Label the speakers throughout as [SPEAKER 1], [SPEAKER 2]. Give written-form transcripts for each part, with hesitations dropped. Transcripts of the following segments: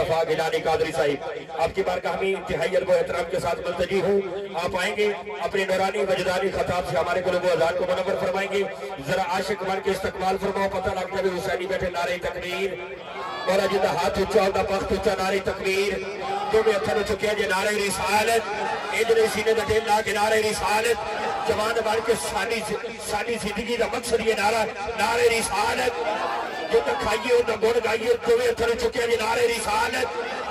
[SPEAKER 1] مصطفیٰ گیلانی قادری صاحب، آپ کی بارگاہ میں انتہائی ادب و احترام کے ساتھ ملتجی ہوں. آپ آئیں گے اپنے نورانی وجدانی خطاب سے ہمارے قلوب و اذان کو منور فرمائیں گے. ذرا عاشق بن کے استقبال فرماؤ. پتہ لگ جائے حسینی بیٹھے نعرہ تکبیر. مولا جی دا ہاتھ اچھا ہوتا پخت اچھا نعرہ تکبیر. جو بھی اتھر چکے ہیں جی نعرہ رسالت. اجنے سینے دا دل لا کے نعرہ رسالت. جوان بن کے سانی زندگی دا مقصد یہ نعرہ رسالت. جو تک کھائیے ہو تو گوڑ گائیے. جو بھی اتھر چکے ہیں جی نعرہ رسالت.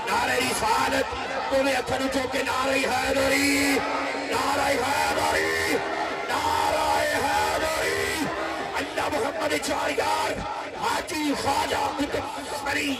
[SPEAKER 1] نعرہ رسالت. جو بھی اتھر چکے نعرہ حیدری. نعرہ حیدری. نعرہ حیدری. اللہ محمد چاریار حاجی خواجہ قطب سری.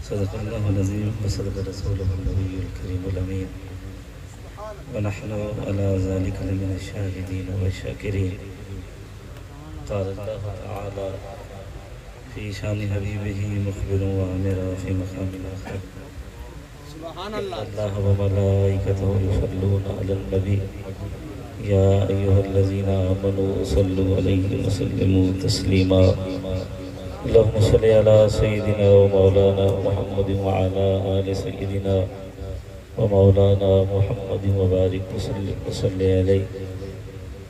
[SPEAKER 2] صدق اللہ العظیم وصدق رسولہ النبی الکریم الامین ونحن على ذلك لمن الشاہدین والشاکرین. قال اللہ تعالی فی شان حبیبہ مخبر وعامرا فی مقام آخر. اللہ وملائکتہ یصلون علی النبی یا ایہا الذین آمنوا صلوا علیہ وسلموا تسلیما. اللهم صل على سيدنا ومولانا محمد وعلى آل سيدنا ومولانا محمد وبارک وسلم علیہ.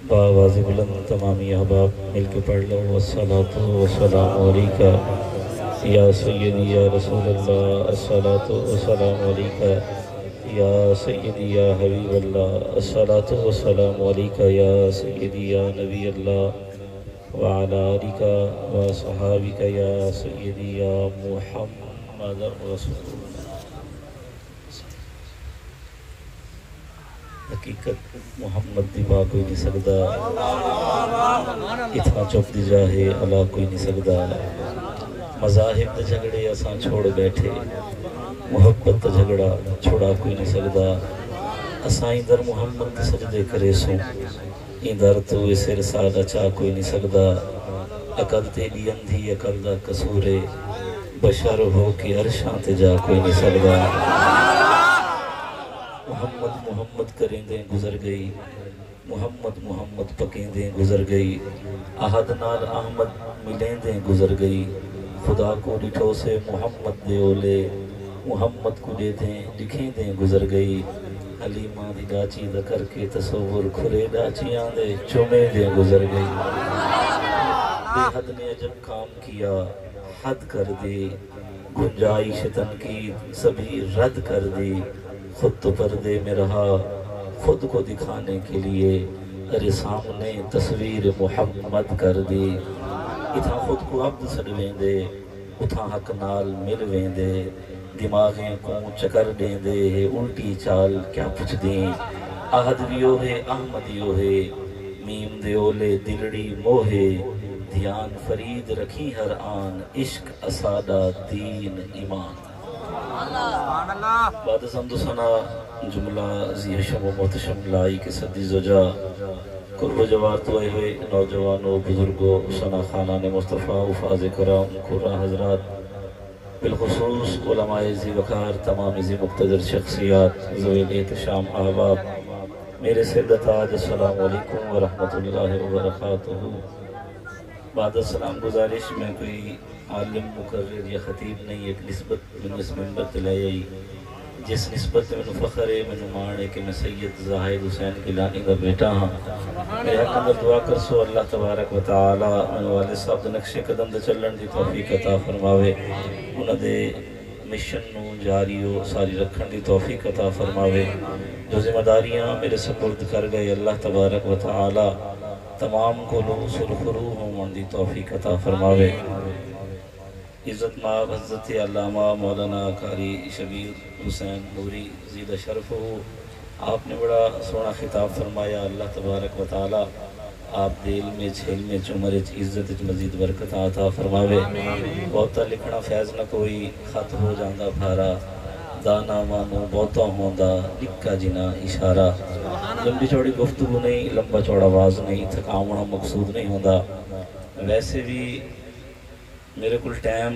[SPEAKER 2] بآواز بلند تمامی احباب مل کے پڑھ لو. والصلاة والسلام علیکہ یا سیدی یا رسول اللہ. الصلاة والسلام علیکہ یا سیدی یا حبیب اللہ. الصلاة والسلام علیکہ یا سیدی یا نبی اللہ وعلى آلك وصحابك يا سيدي يا محمد رسول اللہ. حقیقت محمد دی با کوئی نہیں سکتا. اتنا چپ دی جاہے اللہ کوئی نہیں سکتا. مذاہب دے جھگڑے اساں چھوڑ بیٹھے. محبت دا جھگڑا چھوڑا کوئی نہیں سکتا. اساں ادھر محمد دے سجدے کرے سوں. اندر تو اسے رسالہ چاہ کوئی نہیں سکتا. عقل تیری اندھی عقل دا قصورے. بشر ہو کے عرشاں تے جا کوئی نہیں سکتا. محمد محمد کریں دیں گزر گئی. محمد محمد پکیں دیں گزر گئی. احد نال احمد ملیں دیں گزر گئی. خدا کو ڈٹھو سے محمد دے اولے. محمد کو دے دیں لکھیں دیں گزر گئی. حلیمہ دی ڈاچی دا کر کے تصور کھلے ڈاچیاں دے چومے دے گزر گئی. بے حد نے عجب کام کیا حد کر دی. گنجائش تنقید سبھی رد کر دی. خود تو پردے میں رہا خود کو دکھانے کے لیے. ارے سامنے تصویر محمد کر دی. اتھا خود کو عبد سڑویں دے اتھا حق نال مل ویں دے. دماغیں کو چکر دیں دے الٹی چال کیا پوچھ دیں. احد بیو ہے احمدیو ہے میم دے اولے دلڑی موہے. دھیان فرید رکھی ہر آن عشق اسادہ دین ایمان. بعد سمد سنا جملہ ذی حشم و محتشم لائی کے صدی زجا. قرب و جوار تو آئے ہوئے نوجوانوں بزرگوں سنا خانان مصطفیٰ وفاظ کرام قرآن حضرات بالخصوص علماء ذی وقار تمام ذی مقتدر شخصیات ذوی الاحتشام احباب میرے سر تاج السلام علیکم ورحمۃ اللہ وبرکاتہ. بعد السلام گزارش میں کوئی عالم مقرر یا خطیب نہیں. ایک نسبت میں اس منبر تلائی جس نسبت میں فخر ہے میں مان ہے کہ میں سید زاہد حسین گیلانی کا بیٹا ہاں. میرے حق اندر دعا کر سو اللہ تبارک و تعالی میں والد صاحب دے نقش قدم دے چلن دی توفیق عطا فرماوے. انہاں دے مشن نو جاری و ساری رکھن دی توفیق عطا فرماوے. جو ذمہ داریاں میرے سپرد کر گئے اللہ تبارک و تعالی تمام کو لو سرخرو ہون دی توفیق عطا فرماوے. عزت مآب حضرت علامہ مولانا قاری شبیر حسین نوری زیدہ شرف ہو. آپ نے بڑا سونا خطاب فرمایا. اللہ تبارک و تعالی آپ دل میں چھل میں چمر عزت مزید برکت عطا فرماوے. بہتا لکھنا فیض نہ کوئی خط ہو جاندہ بھارا. دانا مانو بہتا ہوندہ لکھا جنا اشارہ. لمبی چوڑی گفتگو نہیں لمبا چوڑا آواز نہیں تھکاونا مقصود نہیں ہوندہ. ویسے بھی میرے کل ٹائم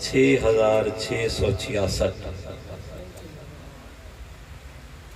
[SPEAKER 2] 6666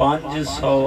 [SPEAKER 2] 500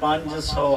[SPEAKER 2] 500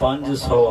[SPEAKER 2] 500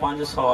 [SPEAKER 2] 500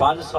[SPEAKER 2] 500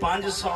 [SPEAKER 2] 500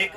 [SPEAKER 2] 1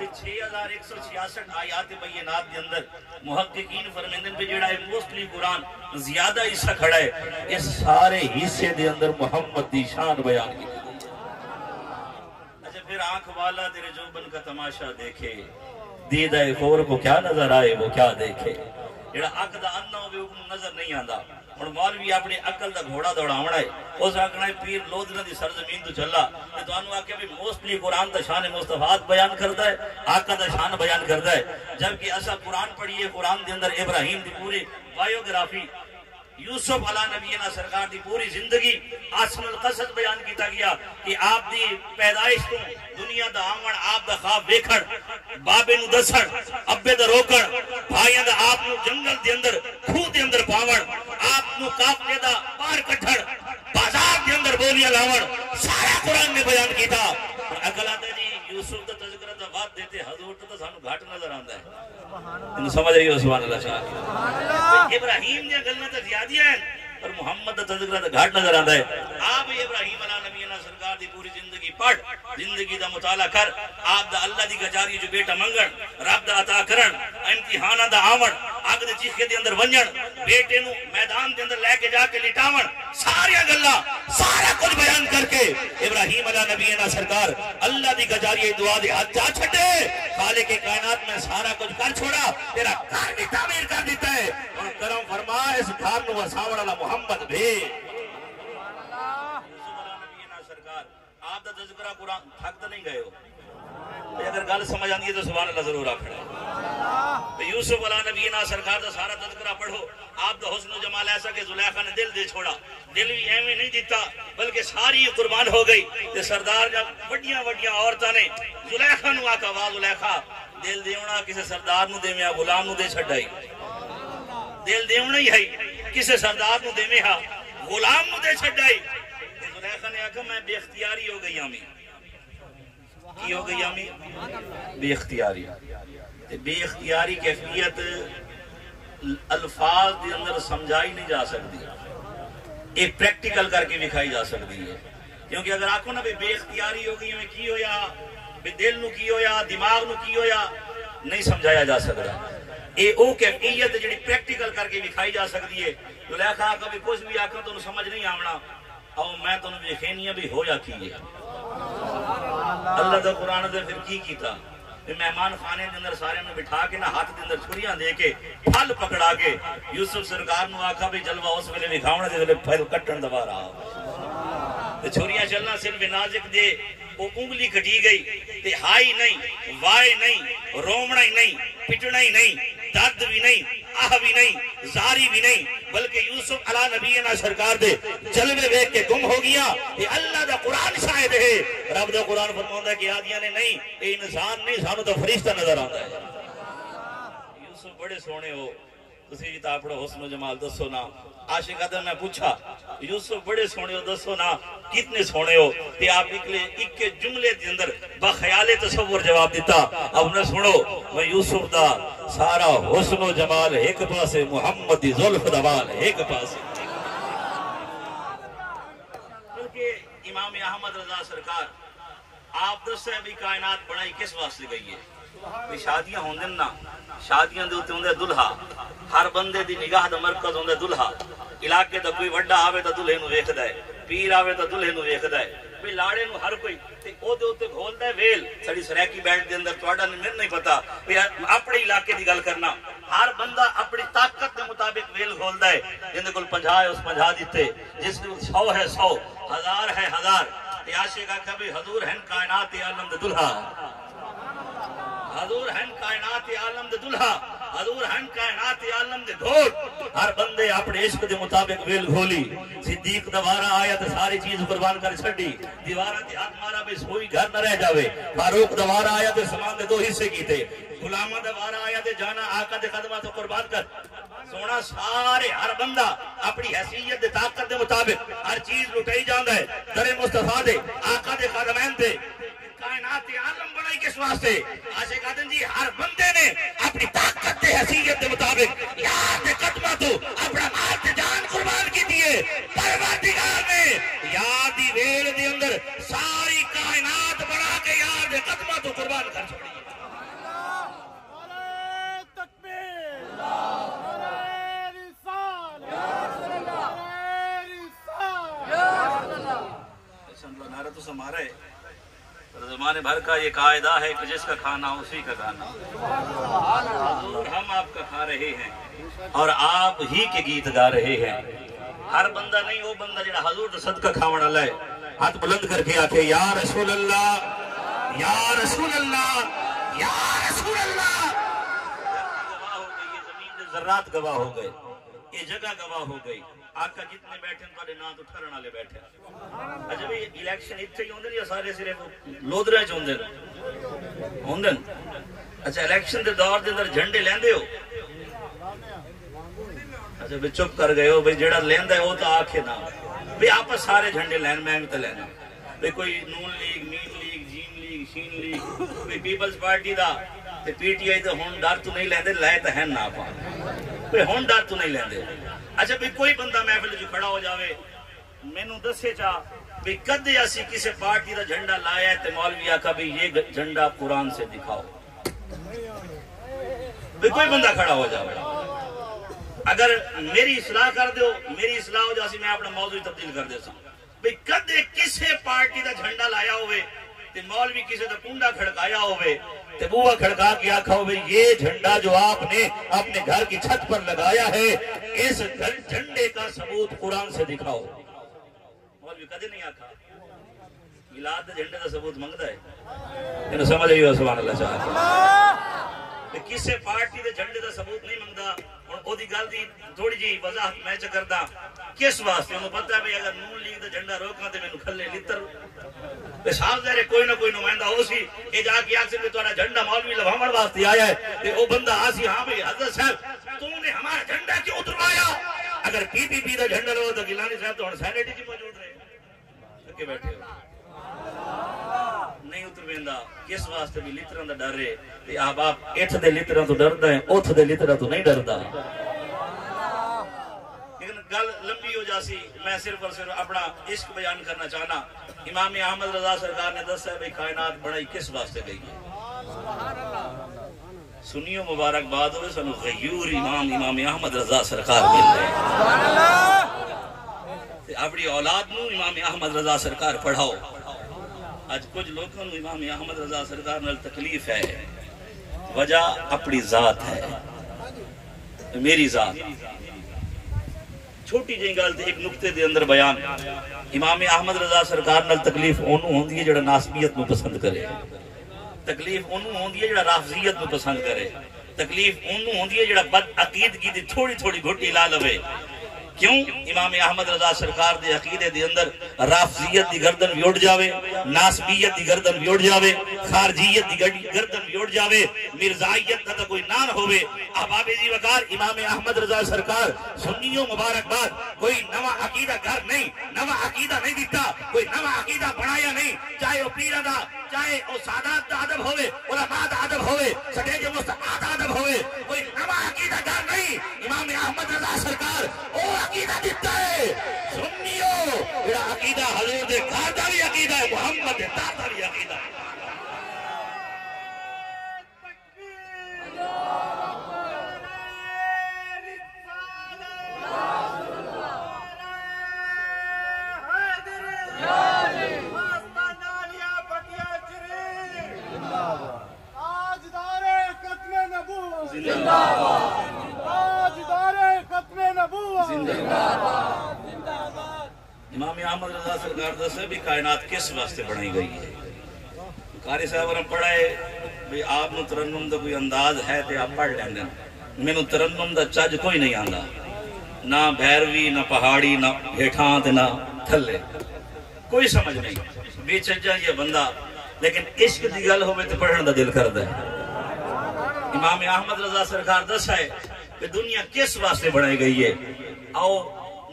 [SPEAKER 2] 6166 آیات بینات کے اندر محققین فرمیندن پہ جڑا ہے موسٹلی قرآن زیادہ حصہ کھڑا ہے، اس سارے حصے دے اندر محمد دی شان بیان کی۔ اچھا پھر آنکھ والا تیرے جوبن کا تماشا دیکھے، دیدہ خور کو کیا نظر آئے وہ کیا دیکھے۔ جڑا عقل دا انا ہوئے وہ نظر نہیں آندا۔ اور مولوی اپنی عقل دا گھوڑا دوڑاونا ہے، اس آکھنا ہے پیر لودھنا دی سرزمین تو چلا، کہ تو انہوں آکھے بھی موسٹلی قرآن تا شان مصطفیٰ بیان کرتا ہے، آقا دا شان بیان کرتا ہے۔ جبکہ ایسا قرآن پڑھیے، قرآن دے اندر ابراہیم دی پوری بائیوگرافی، یوسف علیہ نبینا سرکار دی پوری زندگی آسن القصد بیان کیتا گیا کہ آپ دی پیدائش تو دنیا دا آمن آپ دا خواب ویکھن، بابے نو دسن، ابے دا روکن، بھائیاں دا آپ نو جنگل دے اندر کھو دے اندر پاون، آپ نو کافلے دا پار کٹھن، بازار دے اندر بولیاں لاون، سارا قرآن نے بیان کیتا۔ اگل آتا جی یوسف دا تذکرہ دا بات دیتے حضور تو سانو گھاٹ نظر آندا ہے، انہوں سمجھ رہی ہو سبحان اللہ شاہ۔ ابراہیم نے گلنا تو زیادہ ہیں اور محمد دا تذکرہ دا گھاٹ نظر آندا ہے۔ آپ ابراہیم علیہ نبینا سرکار دی پوری زندگی پڑھ، زندگی دا مطالعہ کر، آپ دا اللہ دی گجاری جو بیٹا منگن، رب دا عطا کرن، امتحانہ دا آون، آگ دے چیخے دے اندر ونجن، بیٹے نو میدان دے اندر لے کے جا کے لٹاون، ساری گلہ سارا کچھ بیان کر کے ابراہیم علیہ نبینا سرکار اللہ دی گجاری دعا دے ہاتھ جا چھٹے، خالق کائنات میں سارا کچھ کر چھوڑا، تیرا گھر بھی تعمیر کر دیتا ہے، اور کرم فرما اس گھر نو وساون والا محمد بھی۔ آپ دا تذکرہ قرآن تھک تو نہیں گئے ہو؟ اگر گل سمجھ آندی ہے تو سبحان اللہ ضرور آکھنا ہے۔ یوسف علیہ نبینا سرکار دا سارا تذکرہ پڑھو، آپ دا حسن و جمال ایسا کہ زلیخا نے دل دے چھوڑا، دل بھی ایویں نہیں دیتا بلکہ ساری قربان ہو گئی۔ تے سردار جب وڈیاں وڈیاں عورتاں نے زلیخا نو آکھا واہ زلیخا دل دیونا کسے سردار نو دیویا غلام نو دے چھڈائی، دل دیونا ہی ہے کسے سردار نو دیویا غلام نو دے چھڈائی۔ زلیخا نے آکھا میں بے اختیاری ہو گئی آمی، کی ہو گئی آمی؟ بے اختیاری۔ بے اختیاری کیفیت الفاظ دے اندر سمجھائی نہیں جا سکتی، ایک پریکٹیکل کر کے دکھائی جا سکتی ہے۔ کیونکہ اگر آکھو نا بے اختیاری ہو گئی ہمیں کی ہویا، بے دل نو کی ہویا، دماغ نو کی ہویا، نہیں سمجھایا جا سکتا۔ اے او کیفیت جڑی پریکٹیکل کر کے دکھائی جا سکتی ہے۔ زلیخا آکھا بھی کچھ بھی آکھا تو سمجھ نہیں آونا، او میں تو دیکھینی بھی ہو جاتی ہے۔ اللہ دا قرآن دے پھر کی کیتا؟ مہمان خانے دے اندر سارے میں بٹھا کے نا ہاتھ دے اندر چھریاں دے کے پھل پکڑا کے یوسف سرکار نو آکھا بھی جلوہ اس ویلے دکھاونے دے ویلے پھل کٹن دبا رہا، چھریاں چلنا صرف نازک دے وہ انگلی کٹی گئی تے ہائی نہیں، وائے نہیں، رومنا ہی نہیں، پٹنا ہی نہیں، درد بھی نہیں، آہ بھی نہیں، زاری بھی نہیں، بلکہ یوسف علیہ نبینا سرکار دے جلوے ویک کے گم ہو گیا۔ یہ اللہ دا قرآن شاہد ہے، رب دا قرآن فرماؤں کہ آدیاں نے نہیں، اے انسان نہیں سانو تو فرشتہ نظر آتا ہے۔ یوسف بڑے سونے ہو، تسی کتاب پڑھو حسن و جمال دسو نا۔ عاشق آدم میں پوچھا یوسف بڑے سونے ہو دسو نا کتنے سونے ہو، تے آپ نکلے ایک کے جملے دے اندر بخیال تصور جواب دیتا۔ اب نہ سنو میں یوسف دا سارا حسن و جمال ایک پاسے، محمد دی زلف دا بال ایک پاسے۔ بلکہ امام احمد رضا سرکار آپ دسے بھی کائنات بنائی کس واسطے گئی ہے؟ شادیاں ہوندے نا، شادیاں دے ہوتے ہوندے دلہا، ہر بندے دی نگاہ دا مرکز ہوندے دلہا، علاقے دا کوئی وڈا آوے تا دلہے نو ویکھدا ہے، پیر آوے تا دلہے نو ویکھدا ہے، بھی لاڑے نو ہر کوئی تے او دے اوتے گھولدا ہے ویل۔ سڑی سریکی بیلٹ دے اندر تہاڈا مینوں نہیں پتا، بھی اپنے علاقے دی گل کرنا، ہر بندہ اپنی طاقت دے مطابق ویل گھولدا ہے۔ جن دے کول 50 ہے اس 50 دیتے، جس دے 100 ہے 100، 1000 ہے 1000۔ تے عاشق آکھا بھی حضور ہیں کائنات عالم دے دلہا، حضور ہیں کائنات عالم دے دلہا، حضور ہیں کائنات عالم دے دھول۔ ہر بندے اپنے عشق دے مطابق ویل گھولی۔ صدیق دوارہ آیا تو ساری چیز قربان کر چھڑی، دیوارہ تے ہاتھ مارا بھی سوئی گھر نہ رہ جاوے۔ فاروق دوارہ آیا تو سامان دے 2 حصے کیتے، غلامہ دوارہ آیا تو جانا آقا دے قدمہ تو قربان کر۔ سونا سارے ہر بندہ اپنی حیثیت دے طاقت دے مطابق ہر چیز لٹائی جاندا ہے، در مصطفیٰ دے آقا دے قدمین دے۔ کائنات عالم بنائی کس واسطے؟ عاشق آدم جی ہر بندے نے اپنی طاقت دے حیثیت دے مطابق یار دے قدمہ تو اپنا مال تے جان قربان کی دیئے۔ پروردگار نے یار دی ویل دے اندر ساری کائنات بنا کے یار دے قدمہ تو قربان کر چھوڑی۔ زمانے بھر کا یہ قاعدہ ہے کہ جس کا کھانا اسی کا گانا، اور ہم آپ کا کھا رہے ہیں اور آپ ہی کے گیت گا رہے ہیں۔ ہر بندہ نہیں، وہ بندہ جڑا حضور دا صدقہ کھاون والا ہے، ہاتھ بلند کر کے آکھے یا رسول اللہ، یا رسول اللہ، یا رسول اللہ۔ گواہ ہو گئی، یہ زمین دے ذرات گواہ ہو گئے، یہ جگہ گواہ ہو گئی۔ آقا جتنے بیٹھے ہیں تھوڑے نام تو ٹھرن والے بیٹھے ہیں۔ اچھا بھئی الیکشن اتنے ہی ہوندے یا سارے صرف لودرے چ ہوندے ہوندے؟ اچھا الیکشن دے دور دے اندر جھنڈے لیندے ہو؟ اچھا بھئی چپ کر گئے ہو، بھئی جڑا لیندا ہے وہ تو آکھے نہ بھئی آپس سارے جھنڈے لین، میں بھی تو لینا بھئی کوئی نون لیگ، مین لیگ، جیم لیگ، شین لیگ، بھئی پیپلز پارٹی دا تے پی ٹی آئی تے ہن ڈر تو نہیں لیندے، لائے تو ہیں نا پا بھئی ہن ڈر تو نہیں لیندے۔ اچھا بھئی کوئی بندہ محفل جو کھڑا ہو جاوے مینوں دسے چاہ بھئی کدے اسی کسی پارٹی دا جھنڈا لایا ہے تے مولوی آکھا بھئی یہ جھنڈا قرآن سے دکھاؤ، بھئی کوئی بندہ کھڑا ہو جاوے۔ اگر میری اصلاح کر دیو، میری اصلاح ہو جاسی، میں اپنا موضوع تبدیل کر دیتا ہوں۔ بھئی کدے کسی پارٹی دا جھنڈا لایا ہوئے تے مولوی کسی دا کنڈا کھڑکایا ہوئے تے بوہ کھڑکا کے آکھا ہوئے یہ جھنڈا جو آپ نے اپنے گھر کی چھت پر لگایا ہے اس جھنڈے کا ثبوت قرآن سے دکھاؤ۔ مولوی کدے نہیں آکھا، میلاد دے جھنڈے دا ثبوت منگدا ہے، انہوں سمجھ آئیو سبحان اللہ چاہتا کسے پارٹی دے جھنڈے دا ثبوت نہیں منگدا۔ اور او دی گل دی تھوڑی جی وضاحت میں چکردا کس واسطے انہوں پتہ ہے بھئی اگر نون لیگ دا جھنڈا روکاں تے مینوں کھلے لتر تے صاحب ظاہر کوئی نہ کوئی نمائندہ ہو سی اے جا کے آکھ سے کہ تہاڈا جھنڈا مولوی لواون واسطے آیا ہے تے او بندہ آسی ہاں بھئی حضرت صاحب تم نے ہمارا جھنڈا کیوں اتروایا؟ اگر پی پی پی دا جھنڈا لو تو گیلانی صاحب تو ہن سینیٹی جی موجود رہے کہ بیٹھے ہو نہیں اترویندا کس واسطے بھی لتراں دا ڈر ہے تے آپ اٹھ دے لتراں تو ڈردا ہے، اوتھ دے لتراں تو نہیں ڈردا۔ لیکن گل لمبی ہو جاسی، میں صرف اور صرف اپنا عشق بیان کرنا چاہنا۔ امام احمد رضا سرکار نے دسا ہے بھئی کائنات بڑائی کس واسطے گئی ہے۔ سنیو مبارک باد ہوئے سنو غیور امام احمد رضا سرکار مل رہے ہیں، اپنی اولاد نو امام احمد رضا سرکار پڑھاؤ۔ آج کچھ لوگوں نے امام احمد رضا سرکار نال تکلیف ہے، وجہ اپنی ذات ہے، میری ذات۔ چھوٹی جی گل تے ایک نقطے دے اندر بیان، امام احمد رضا سرکار نال تکلیف اونوں ہوندی ہے جڑا ناسبیت نو پسند کرے، تکلیف اونوں ہوندی ہے جڑا رافضیت نو پسند کرے، تکلیف اونوں ہوندی ہے جڑا بد عقیدگی دی تھوڑی تھوڑی گھٹی لا لوے۔ کیوں؟ امام احمد رضا سرکار دے عقیدے دے اندر رافضیت دی گردن بھی اڑ جاوے، ناسبیت دی گردن بھی اڑ جاوے، خارجیت دی گردن بھی اڑ جاوے، مرزائیت کا تو کوئی نام ہوئے۔ احباب جی وقار امام احمد رضا سرکار سنیوں مبارک باد کوئی نوا عقیدہ گھر نہیں، نوا عقیدہ نہیں دیتا، کوئی نوا عقیدہ بنایا نہیں، چاہے وہ پیرہ دا، چاہے وہ سادات دا ادب ہوئے، علماء دا ادب ہوئے، سٹیج مصطفیٰ دا ادب ہوئے، کوئی نوا عقیدہ گھر نہیں۔ امام احمد رضا سرکار او عقیدہ دیتا ہے سنیو، یہ عقیدہ حضور دے گھر دا بھی عقیدہ ہے، محمد دے دار دا بھی عقیدہ ہے۔ امام احمد رضا سرکار دسے بھی کائنات کس واسطے بنائی گئی ہے۔ قاری صاحب نے پڑھا ہے بھی آپ نو ترنم دا کوئی انداز ہے تے آپ پڑھ لیں گے، میں نو ترنم دا چج کوئی نہیں آندا، نہ بھیروی، نہ پہاڑی، نہ ہیٹھاں تے نہ تھلے، کوئی سمجھ نہیں، بے چجا یہ بندہ، لیکن عشق دی گل ہوئے تے پڑھن دا دل کردا ہے۔ امام احمد رضا سرکار دسا ہے کہ دنیا کس واسطے بنائی گئی ہے، آؤ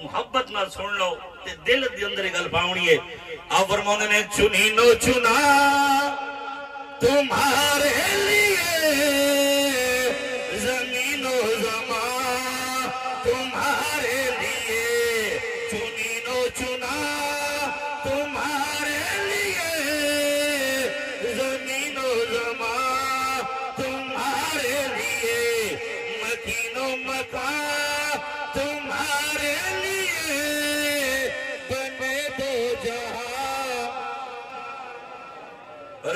[SPEAKER 2] محبت نہ سن لو تے دل دی اندر گل پاؤنی ہے۔ آؤ فرماندے نے چنی نو چنا تمہارے لیے زمین و زمان تمہارے لیے، چنی نو چنا تمہارے لیے زمین و زمان تمہارے لیے، مکین و مکان تمہارے لیے، بنے دو جہاں اور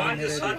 [SPEAKER 2] 5-7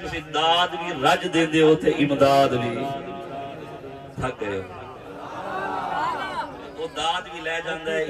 [SPEAKER 2] ਤੁਸੀਂ ਦਾਦ ਵੀ ਰੱਜ ਦਿੰਦੇ ਹੋ ਤੇ ਇਮਦਾਦ ਵੀ ਥੱਕ ਗਏ ਹੋ ਉਹ ਦਾਦ ਵੀ ਲੈ ਜਾਂਦਾ ਹੈ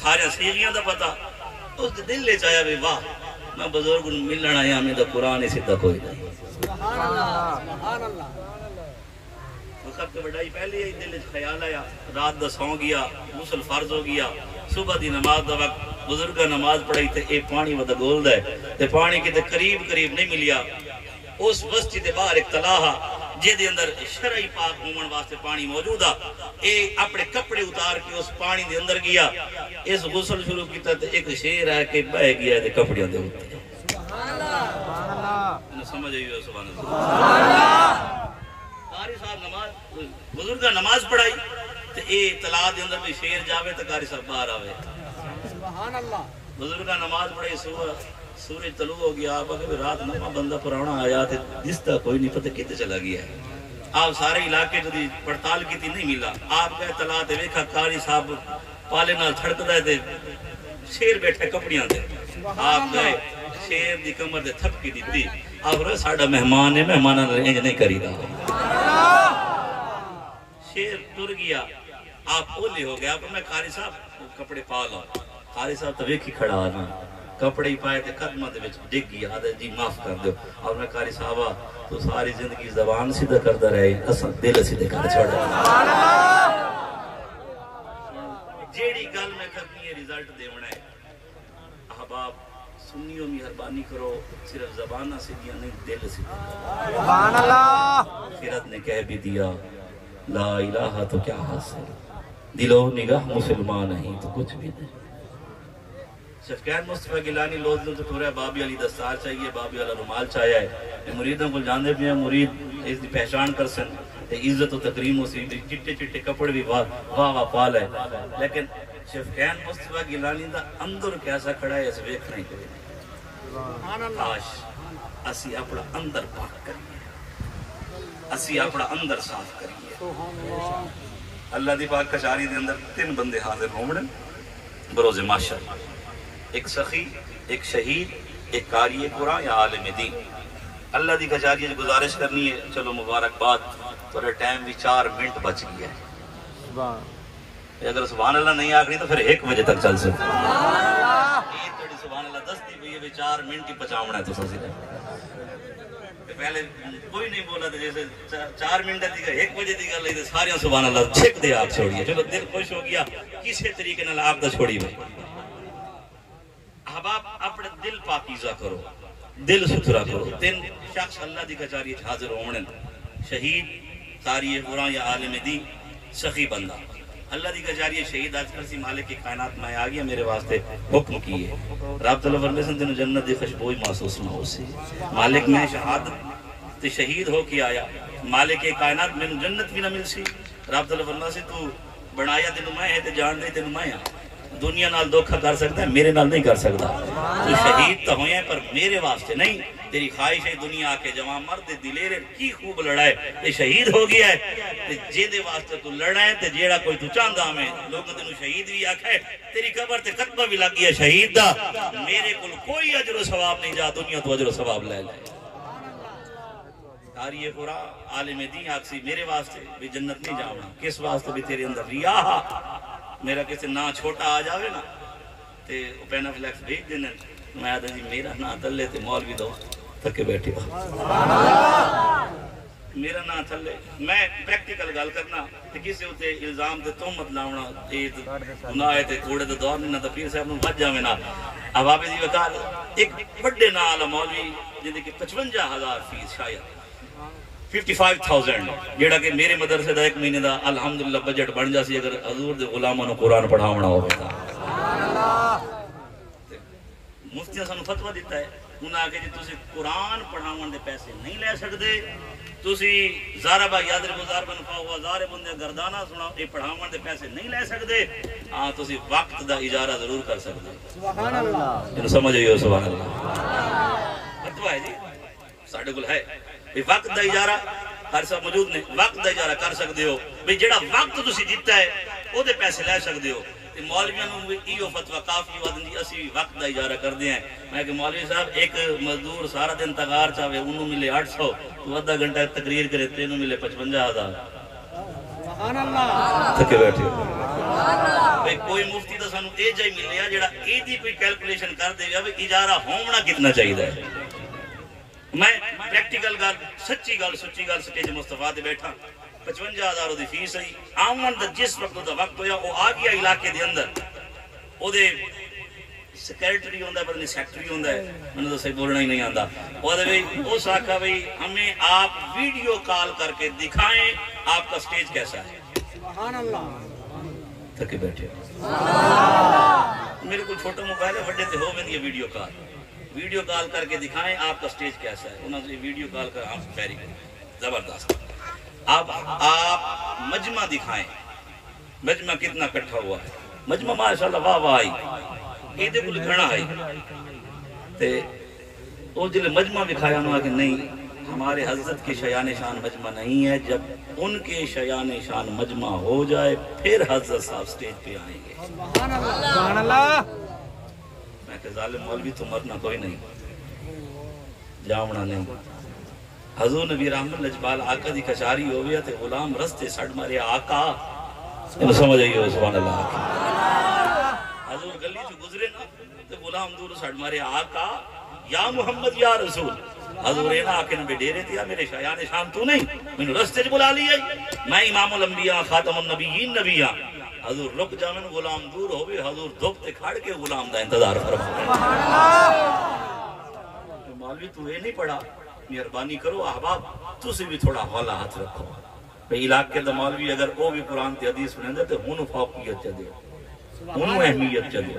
[SPEAKER 2] سارے سیغیاں دا پتا اس دل لے چاہیا بھی واہ میں بزرگ ملن آیا میں دا قرآن اسی دا کوئی نہیں
[SPEAKER 3] سبحان اللہ سبحان اللہ
[SPEAKER 2] وقت کے بڑائی پہلے ہی دل خیال آیا رات دا سو گیا غسل فرض ہو گیا صبح دی نماز دا وقت بزرگا نماز پڑھائی تے اے پانی ودا گول دا ہے تے پانی کی تے قریب نہیں ملیا اس بستی دے باہر ایک تلاہا جے دے اندر شرعی پاک ہومن واسطے پانی موجود آ اے اپنے کپڑے اتار کے اس پانی دے اندر گیا اس غسل شروع کیتا تے ایک شیر ہے کہ بہ گیا تے کپڑیاں دے اوپر
[SPEAKER 3] سبحان اللہ
[SPEAKER 2] انہوں سمجھ آئیو سبحان اللہ قاری صاحب نماز بزرگا نماز پڑھائی تے اے تلا دے اندر کوئی شیر جاوے تے قاری صاحب باہر آوے
[SPEAKER 3] سبحان اللہ
[SPEAKER 2] بزرگا نماز پڑھائی سورج طلوع ہو گیا آپ کہ رات نما بندہ پرانا آیا تے جس طرح کوئی نہیں پتہ کتے چلا گیا ہے آپ سارے علاقے جو پڑتال کی تھی نہیں ملا آپ گئے تلا تے ویکھا قاری صاحب پالے نال چھڑکدا ہے تے شیر بیٹھے کپڑیاں تے آپ گئے شیر دی کمر تے تھپکی دتی آپ رہے ساڈا مہمان ہے مہماناں نال انج نہیں کریدا شیر ٹر گیا آپ اولے ہو گیا آپ میں قاری صاحب کپڑے پا لو قاری صاحب تے ویکھی کھڑا نا کپڑے ہی پائے تے قدمہ دے وچ ڈگ گیا آدھا جی معاف کر دو اور میں قاری صاحبہ تو ساری زندگی زبان سیدھا کرتا رہے اساں دل سیدھے کر چھوڑا جیڑی گل میں کرنی ہے رزلٹ دیونا ہے احباب سنیوں مہربانی کرو صرف زبانہ سیدھیاں نہیں دل سیدھا
[SPEAKER 3] سبحان اللہ
[SPEAKER 2] آخرت نے کہہ بھی دیا لا الہ تو کیا حاصل دل و نگاہ مسلمان نہیں تو کچھ بھی نہیں شفقین مصطفیٰ گیلانی لوزوں تو پورا بابی علی دستار چاہیے بابی علی رومال چاہیا ہے مریدوں کو جاندے بھی ہیں مرید اس دی پہچان کر سن تے عزت و تکریم ہو سی چٹے چٹے کپڑے بھی واہ پال ہے لیکن شفقین مصطفیٰ گیلانی دا اندر کیسا کھڑا ہے اس ویکھ نہیں کوئی
[SPEAKER 3] سبحان اللہ
[SPEAKER 2] کاش اسی اپنا اندر پاک کریے اسی اپنا اندر صاف کریے اللہ دی پاک کشاری دے اندر 3 بندے حاضر ہومڑے بروز معاشر ایک سخی ایک شہید ایک قاری قرآن یا عالم دین اللہ دی کچاری گزارش کرنی ہے چلو مبارکباد تھوڑا ٹائم بھی 4 منٹ بچ گیا ہے اگر سبحان اللہ نہیں آکھنی تو پھر 1 بجے تک چل سکتے یہ تھوڑی سبحان اللہ 10 دی بھی 4 منٹ ہی پچاونا ہے تو سوچی پہلے کوئی نہیں بولا تھا جیسے 4 منٹ دی گا 1 بجے دی گا لئی سارے سبحان اللہ چھک دے آپ چھوڑیے چلو دل خوش ہو گیا کسی طریقے نال آپ دا چھوڑی ہوئی احباب اپنے دل پاکیزہ کرو دل ستھرا کرو 3 شخص اللہ دی کچاری حاضر ہونے شہید قاری قرآن یا عالم دین سخی بندہ اللہ دی کچاری شہید آج کرسی مالک کی کائنات میں آ گیا میرے واسطے حکم کیے رب تعالیٰ فرمیسن تینوں جنت دی خوشبوئی محسوس نہ ہو سی مالک میں شہادت تے شہید ہو کے آیا مالک کائنات میں جنت بھی نہ مل سی رب تعالیٰ فرمیسن تو بنایا تینوں میں ہے تے جان دے تینوں میں دنیا نال دھوکھا کر سکتا ہے میرے نال نہیں کر سکتا تو شہید تو ہوئے ہیں پر میرے واسطے نہیں تیری خواہش ہے دنیا کے جوان مرد دلیرے کی خوب لڑائے تے شہید ہو گیا ہے تے جے دے واسطے تو لڑنا ہے تے جیڑا کوئی تو چاندہ میں لوگوں تینوں شہید بھی آکھا ہے تیری قبر تے قطبہ بھی لگ گیا شہید دا میرے کل کوئی اجر و ثواب نہیں جا دنیا تو اجر و ثواب لے لے قاری قرآن عالم دین آکسی میرے واسطے بھی جنت نہیں جاؤنا کس واسطے بھی تیرے اندر ریاح میرا کسی نا چھوٹا آ جاوے نا تے پینہ فلیکس بھیج دینے میں آدھا جی میرا نا تلے تے مولوی دو تکے بیٹھے میرا نا تلے میں پریکٹیکل گال کرنا تے کسی ہوتے الزام تے تہمت لاؤنا گناہ ہے تے کوڑے تے دور نہیں نا تے پیر صاحب نو بچ جاوے نا اب آپ جی وکال ایک بڑے نا آلہ مولوی جن کی 55,000 فیس شاید 55,000 جیڑا کہ میرے مدرسے دا 1 مہینے دا الحمدللہ بجٹ بن جا سی اگر حضور دے غلاموں نے قرآن پڑھاونا ہوگا مفتیاں سانو فتوہ دیتا ہے انہاں آگے جی تسی قرآن پڑھاون دے پیسے نہیں لے سکتے تسی زارہ با یاد گزار بن پاؤ ہزار بندے گردانہ سنا یہ پڑھاون دے پیسے نہیں لے سکتے ہاں تسی وقت دا اجارہ ضرور کر سکتے
[SPEAKER 3] سبحان اللہ
[SPEAKER 2] جنہوں سمجھ آئیو سبحان اللہ فتوہ ہے جی ساڑھے کل ہے وقت دا اجارہ ہر صاحب موجود نے وقت دا اجارہ کر سکتے ہو بھئی جڑا وقت تسی دیتا ہے او دے پیسے لے سکتے ہو مولویاں نو ایو فتوہ کافی ودن دی اسی وقت دا اجارہ کر دیا ہیں میں کہ مولوی صاحب ایک مزدور سارا دن تغار چاہے انہوں ملے 800 تو آدھا گھنٹہ تقریر کرے تینوں ملے 55,000
[SPEAKER 3] سبحان اللہ
[SPEAKER 2] تھکے بیٹھے بھئی کوئی مفتی تو سانو اے جائی مل لیا جڑا اے دی کوئی کیلکولیشن کر دے گا بھئی اجارہ ہومنا کتنا چاہیے ہے. میں پریکٹیکل گل سچی گل سچی گل سٹیج مصطفیٰ دے بیٹھا 55,000 دی فیس ہے آمن دا جس وقت دا وقت ہویا وہ آ گیا علاقے دے اندر او دے سیکریٹری ہوندہ ہے پتہ نہیں سیکٹری ہوندہ ہے میں نے تو صحیح بولنا ہی نہیں آندہ وہ دے بھئی اس آقا بھئی ہمیں آپ ویڈیو کال کر کے دکھائیں آپ کا سٹیج کیسا ہے.
[SPEAKER 3] سبحان اللہ.
[SPEAKER 2] تھکے بیٹھے میرے کو چھوٹا موبائل ہے بڑے تے ہو میں ویڈیو کال کر کے دکھائیں آپ کا سٹیج کیسا ہے. انہوں نے ویڈیو کال کر ہم پیری زبردست. اب آپ مجمع دکھائیں مجمع کتنا کٹھا ہوا ہے. مجمع ماشاءاللہ واہ واہ آئی ایدے کو لکھنا آئی تے وہ جلے مجمع دکھایا انہوں نے کہ نہیں ہمارے حضرت کے شیان شان مجمع نہیں ہے. جب ان کے شیان شان مجمع ہو جائے پھر حضرت صاحب سٹیج پہ آئیں گے.
[SPEAKER 3] سبحان اللہ.
[SPEAKER 2] میں کہ ظالم مولوی تو مرنا کوئی نہیں جامنا نہیں. حضور نبی رحمت لجبال آقا دی کچاری ہو گیا تے غلام رستے سڑ مارے آقا سمجھ آئیے سبحان اللہ. حضور گلی سے گزرے نا تے غلام دور سڑ مارے آقا یا محمد یا رسول. حضور اینا آکے نبی ڈیرے تھیا میرے شایان شان تو نہیں میں نے رستے بلا لیا میں امام الانبیاء خاتم النبیین نبیاں. حضور رک جامن غلام دور ہوئے حضور دھوپ تے کھڑ کے غلام دا انتظار فرما. مولوی تو یہ نہیں پڑھا مہربانی کرو احباب تسی بھی تھوڑا حوالہ ہاتھ رکھو بھئی علاقے دا مولوی اگر وہ بھی قرآن تے حدیث سنیں دے تو ہونو فوقیت چا دے ہونو اہمیت چا دے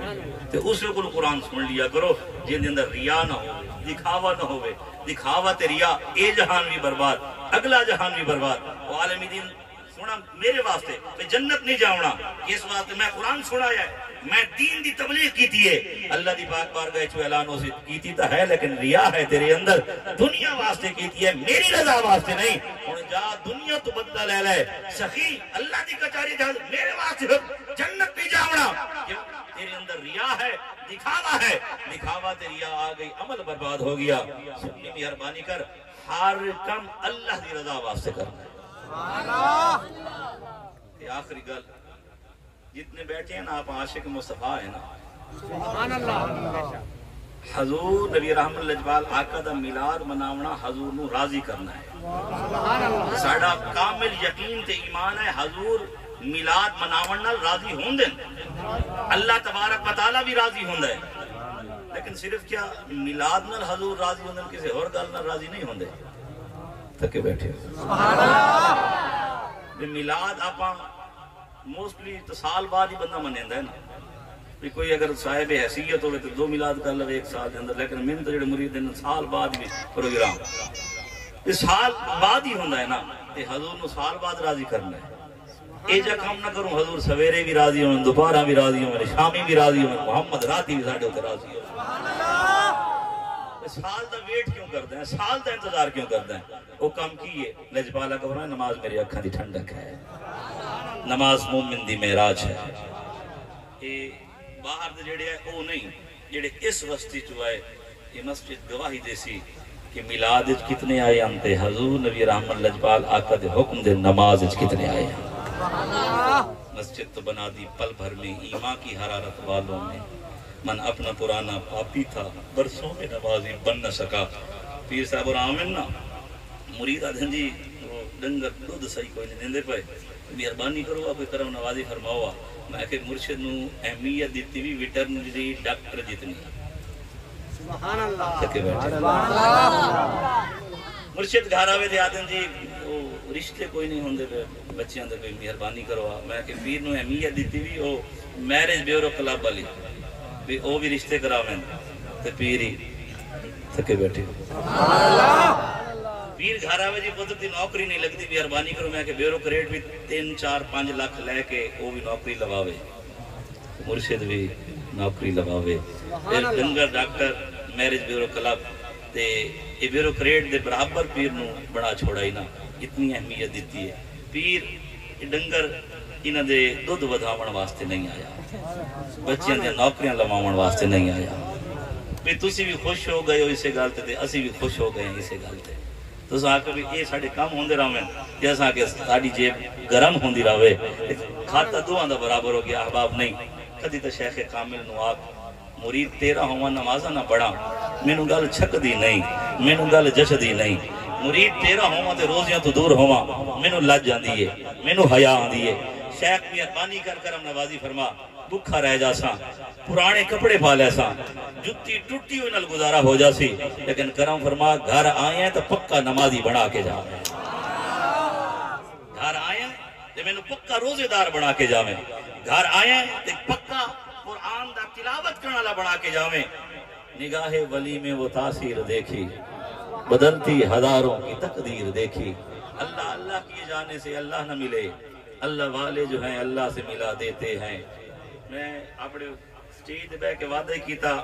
[SPEAKER 2] تے اس میں کل قرآن سن لیا کرو جن دے اندر ریا نہ ہو دکھاوا نہ ہوئے. دکھاوا تے ریا اے جہان بھی برباد اگلا جہان بھی برباد. وہ عالم دین سونا میرے واسطے میں جنت نہیں جاؤنا اس واسطے میں قرآن سنایا ہے میں دین دی تبلیغ کی تھی ہے اللہ دی پاک بارگاہ چو اعلانوں سے کی تھی تا ہے لیکن ریا ہے تیرے اندر دنیا واسطے کی تھی ہے میری رضا واسطے نہیں. اور جا دنیا تو بدلہ لے لے سخی اللہ دی کچاری جا میرے واسطے جنت نہیں جاؤنا کیوں تیرے اندر ریا ہے دکھاوا ہے. دکھاوا تے ریا آ گئی عمل برباد ہو گیا. سنی مہربانی کر ہر کم اللہ دی رضا واسطے کرنا ہے. یہ آخری گل جتنے بیٹھے ہیں نا آپ عاشق مصطفیٰ ہیں نا
[SPEAKER 3] سبحان اللہ.
[SPEAKER 2] حضور نبی رحمت لجبال آقا دا میلاد مناونا حضور نو راضی کرنا ہے.
[SPEAKER 3] سبحان اللہ.
[SPEAKER 2] ساڑا کامل یقین تے ایمان ہے حضور میلاد مناونا راضی ہوں دن اللہ تبارک و تعالیٰ بھی راضی ہوں دے لیکن صرف کیا میلاد نال حضور راضی ہوں دن کسی اور گل نال راضی نہیں ہوں دے. تکے بیٹھے
[SPEAKER 3] سبحان اللہ.
[SPEAKER 2] میلاد آپاں موسٹلی تو سال بعد ہی بندہ منیندہ ہے نا کوئی اگر صاحب حیثیت ہوئے تو 2 میلاد کر لو ایک سال کے اندر لیکن من تو جڑے مرید ہیں سال بعد بھی پروگرام اس سال بعد ہی ہوندہ ہے نا کہ حضور نو سال بعد راضی کرنا ہے. اے جا کام نہ کروں حضور سویرے بھی راضی ہوں دوپہرہ بھی راضی ہوں شامی بھی راضی ہوں محمد راتی بھی ساڑھے ہوتے راضی ہوں. سال دا ویٹ کیوں کرتے ہیں سال دا انتظار کیوں کرتے ہیں. وہ کام کیے لجبالہ کبرہ نماز میری اکھاں دی ٹھنڈک ہے نماز مومن دی معراج ہے. یہ باہر دے جڑے ہے وہ نہیں جڑے اس وسطی جو ہے یہ مسجد گواہی دیسی کہ میلاد اچ کتنے آئے ہم تے حضور نبی رحمت لجبال آقا دے حکم دے نماز اچ کتنے آئے ہم. مسجد تو بنا دی پل بھر میں ایمان کی حرارت والوں میں من اپنا پرانا پاپی تھا برسوں میں نمازی بن نہ سکا. پیر صاحب اور آمین نا مرید آدھن جی ڈنگر دودھ صحیح کوئی نہیں دیندے پائے مہربانی کرو آپ کرم نوازی فرماؤ. میں کہ مرشد نو اہمیت دیتی بھی ویٹرنری ڈاکٹر جتنی
[SPEAKER 3] سبحان اللہ.
[SPEAKER 2] تکے بیٹھے مرشد گھر آوے دے آدھن جی رشتے کوئی نہیں ہوندے پہ بچیاں دے کوئی مہربانی کرو. میں کہ پیر نو اہمیت دیتی بھی وہ میرج بیورو کلاب والی بھی وہ بھی رشتے کراویں تے پیر ہی تکے بیٹھے. پیر گھر آوے جی پتر دی نوکری نہیں لگتی مہربانی کرو. میں کہ بیورو کریٹ بھی 3-4-5 لاکھ لے کے وہ بھی نوکری لگاوے مرشد بھی نوکری لگاوے. ڈنگر ڈاکٹر میرج بیورو کلب تے یہ بیورو کریٹ دے برابر پیر نو بڑا چھوڑا ہی نا اتنی اہمیت دیتی ہے. پیر ڈنگر انہاں دے دودھ ودھاون واسطے نہیں آیا بچیاں دے نوکریاں لواون واسطے نہیں آیا. بھی تسی بھی خوش ہو گئے ہو اسے گل تے اسی بھی خوش ہو گئے ہیں اسے گل تے. تو آکھو بھی یہ ساڑھے کام ہوندے رہے جیسا کہ ساڑھی جیب گرم ہوندی رہے کھاتا دو آندہ برابر ہو گیا احباب نہیں کدی تو شیخ کامل نو آگ مرید تیرا ہوا نمازہ نہ پڑھا مینو گل چھک دی نہیں مینو گل جش دی نہیں مرید تیرا ہوا تے روزیاں تو دور ہوا مینو لج جاندی ہے مینو حیا آندی ہے شیخ مہربانی کر کرم نوازی فرما بکھا رہ جا سا پرانے کپڑے پا لے سا جتی ٹوٹی ہوئی نال گزارا ہو جا سی لیکن کرم فرما گھر آئے ہیں تو پکا نمازی بنا کے جا گھر آئے ہیں تو میں نے پکا روزے دار بنا کے جا گھر آئے ہیں تو پکا قرآن دا تلاوت کرنا لا بنا کے جا نگاہ ولی میں وہ تاثیر دیکھی بدلتی ہزاروں کی تقدیر دیکھی اللہ اللہ کیے جانے سے اللہ نہ ملے اللہ والے جو ہیں اللہ سے ملا دیتے ہیں میں اپنے سٹیج دے بے کے وعدہ کیتا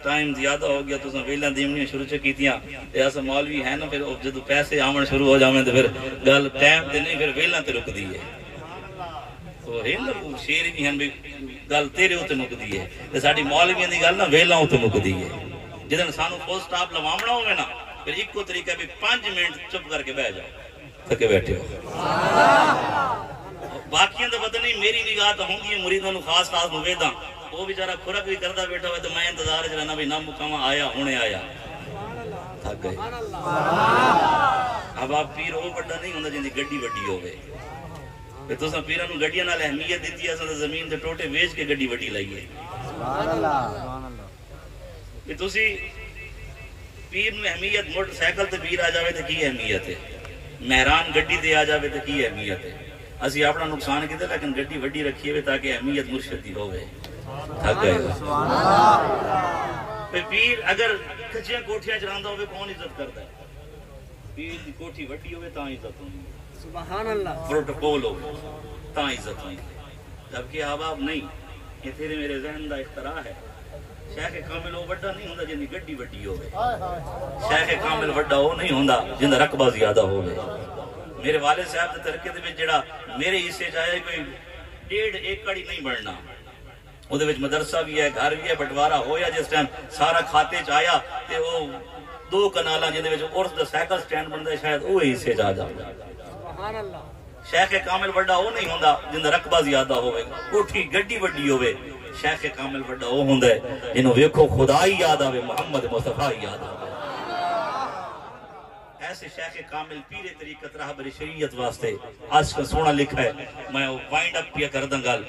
[SPEAKER 2] ٹائم زیادہ ہو گیا تو سن ویلاں دیونیاں شروع کیتیاں تے اس مولوی ہے نا پھر جدو پیسے آمن شروع ہو جاویں تے پھر گل ٹائم تے نہیں پھر ویلاں تے رک دی ہے تو ہے نا شیر بھی ہیں بھی گل تیرے اوتے مک دی ہے تے ساڈی مولویاں دی گل نا ویلاں اوتے مک دی ہے جدن سانو فل سٹاپ لواونا ہوے نا پھر ایکو طریقہ بھی 5 منٹ چپ کر کے بیٹھ جاؤ تھکے بیٹھے ہو باقیاں تو پتہ نہیں میری نگاہ تو ہوندی ہے مریداں نو خاص خاص مویداں وہ بیچارہ کھرک بھی کرتا بیٹھا ہوئے تو میں انتظار چ رہنا بھی نہ مکاواں آیا ہونے آیا تھک گئے اب آپ پیر وہ بڑا نہیں ہوندا جن دی گڈی وڈی ہوے تے تساں پیراں نو گڈیاں نال اہمیت دتی ہے اساں زمین دے ٹوٹے ویچ کے گڈی وڈی لائیے سبحان اللہ سبحان اللہ کہ تسی پیر نو اہمیت موٹر سائیکل تے پیر آ جاوے تے کی اہمیت ہے مہران گڈی تے آ جاوے تے کی اہمیت ہے اسی اپنا نقصان کیتے لیکن گڈی وڈی رکھی ہوئے تاکہ اہمیت مرشد دی ہوئے تھک گئے پیر اگر کچیاں کوٹھیاں چلاندہ ہوئے کون عزت کرتا ہے پیر دی کوٹھی وڈی ہوئے تاں عزت ہوئی
[SPEAKER 3] سبحان اللہ
[SPEAKER 2] پروٹوکول ہوئے تاں عزت ہوئی جبکہ آباب نہیں یہ تیرے میرے ذہن دا اختراع ہے شیخ کامل وہ وڈا نہیں ہوندہ جن دی گڈی وڈی ہوئے شیخ کامل وڈا وہ نہیں ہوندہ جن دا رقبہ زیادہ ہوئے میرے والد صاحب دے ترکے دے وچ جڑا میرے حصے جائے کوئی 1.5 ایکڑ ہی نہیں بڑھنا وہ دے وچ مدرسہ بھی ہے گھر بھی ہے بٹوارا ہویا جس ٹائم سارا کھاتے چ آیا تے وہ 2 کنالاں جن دے وچ عرس دا سائیکل سٹینڈ بندا ہے شاید وہ حصے جا جاندا
[SPEAKER 3] سبحان اللہ
[SPEAKER 2] شیخ کامل وڈا وہ نہیں ہوندا جن دا رقبہ زیادہ ہوے کوٹھی گڈی وڈی ہوے شیخ کامل وڈا وہ ہوندا ہے جنوں ویکھو خدا ہی یاد آوے محمد مصطفی یاد آوے ایسے شیخ کامل پیرے طریقت راہبر شریعت واسطے آج کا سونا لکھا ہے میں وائنڈ اپ پیا کر دوں گل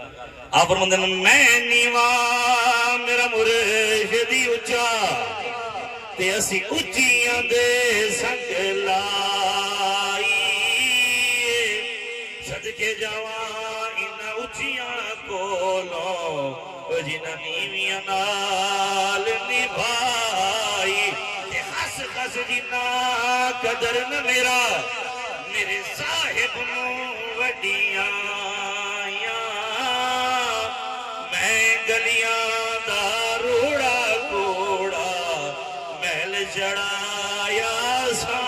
[SPEAKER 2] آپ فرماندے ہیں میں نیواں میرا مرشدی اچا تے اسی اچیاں دے سنگ لائی صدقے جاواں ان اچیاں کولوں جنہاں نیویاں نال نبھائی کس جنا قدر نہ میرا میرے صاحب نو وڈیاں میں گلیاں دا روڑا کوڑا محل چڑھایا سا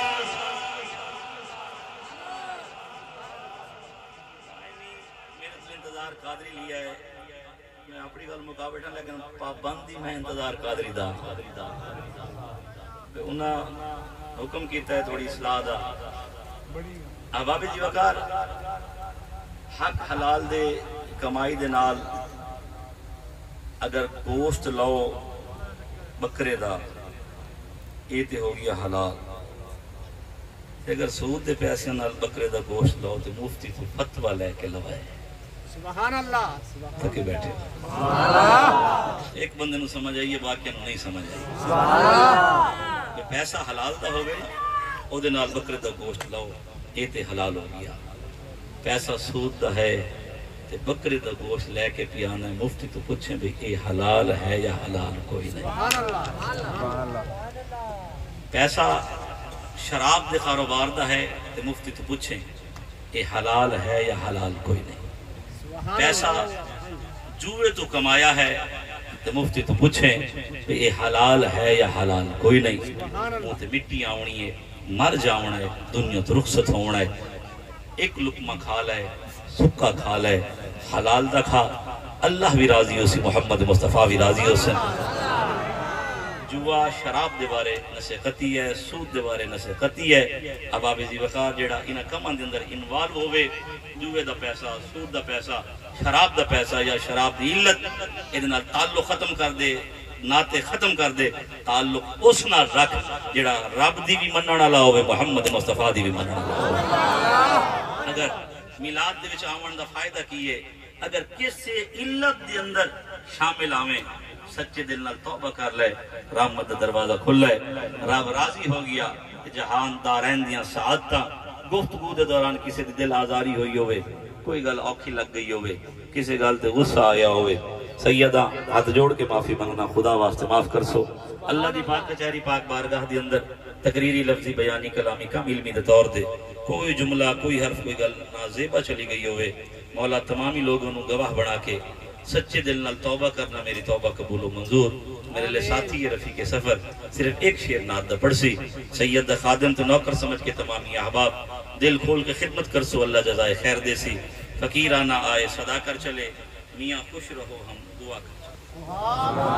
[SPEAKER 2] میرے سے انتظار قادری لیا ہے میں اپنی گل مکا بیٹھا لیکن پابندی میں انتظار قادری دا انہاں حکم کیتا ہے تھوڑی اصلاح دا احباب جی وقار حق حلال دے کمائی دے نال اگر گوشت لاؤ بکرے دا یہ تے ہو گیا حلال اگر سود دے پیسے نال بکرے دا گوشت لاؤ تے مفتی تو فتوہ لے کے لوائے
[SPEAKER 3] سبحان اللہ
[SPEAKER 2] تھکے بیٹھے ایک بندے نو سمجھ آئیے باقی نو نہیں سمجھ آئی
[SPEAKER 3] سبحان اللہ
[SPEAKER 2] پیسہ حلال دا ہوگے نا او دے نال بکرے دا گوشت لاؤ یہ تے حلال ہو گیا پیسہ سود دا ہے تے بکرے دا گوشت لے کے پیانا ہے مفتی تو پوچھیں بھی یہ حلال ہے یا حلال کوئی نہیں
[SPEAKER 3] سبحان اللہ
[SPEAKER 2] پیسہ شراب دے کاروبار دا ہے تے مفتی تو پوچھیں یہ حلال ہے یا حلال کوئی نہیں پیسہ جوئے تو کمایا ہے تو مفتی تو پوچھیں کہ یہ حلال ہے یا حلال کوئی نہیں وہ تو مٹی آونی ہے مر جاؤنا ہے دنیا تو رخصت ہونا ہے ایک لقمہ کھا لائے سکا کھا لائے حلال دا کھا اللہ بھی راضی ہو سی محمد مصطفیٰ بھی راضی ہو سی جوا شراب دے بارے نصیحتی ہے، سود دے بارے نصیحتی ہے۔ اب آپ زی وقار جیڑا انہاں کماں دے اندر انوالو ہوئے، جوے دا پیسہ، سود دا پیسہ، شراب دا پیسہ یا شراب دی علت، ادھے نال تعلق ختم کر دے، ناتے ختم کر دے، تعلق اس نال رکھ جیڑا رب دی بھی منن والا ہوئے، محمد مصطفیٰ دی بھی منن والا ہوئے۔ اگر میلاد دے وچ آون دا فائدہ کی ہے، اگر کسی علت دے اندر شامل آویں، سچے دل نال توبہ کر لے، رحمت دا دروازہ کھل لے، رب راضی ہو گیا، جہان دارین دیاں سعادتاں، گفتگو دے دوران کسی دی دل آزاری ہوئی ہوئے، کوئی گل اوکھی لگ گئی ہوئے، کسی گل تے غصہ آیا ہوئے، سیدہ ہاتھ جوڑ کے معافی منگنا، خدا واسطے معاف کر سو۔ اللہ دی پاک کچہری پاک بارگاہ دی اندر تقریری لفظی بیانی کلامی کم علمی دے طور دے کوئی جملہ کوئی حرف کوئی گل نازیبہ چلی گئی ہوئے، مولا تمامی لوگوں نو گواہ بنا کے سچے دل نال توبہ کرنا، میری توبہ قبول و منظور۔ میرے لئے ساتھی یہ رفیق سفر صرف ایک شیر ناد دا پڑسی، سید دا خادم تو نوکر سمجھ کے تمامی احباب دل کھول کے خدمت کر سو، اللہ جزائے خیر دے سی، فقیرانہ آئے صدا کر چلے، میاں خوش رہو ہم دعا کر چلے۔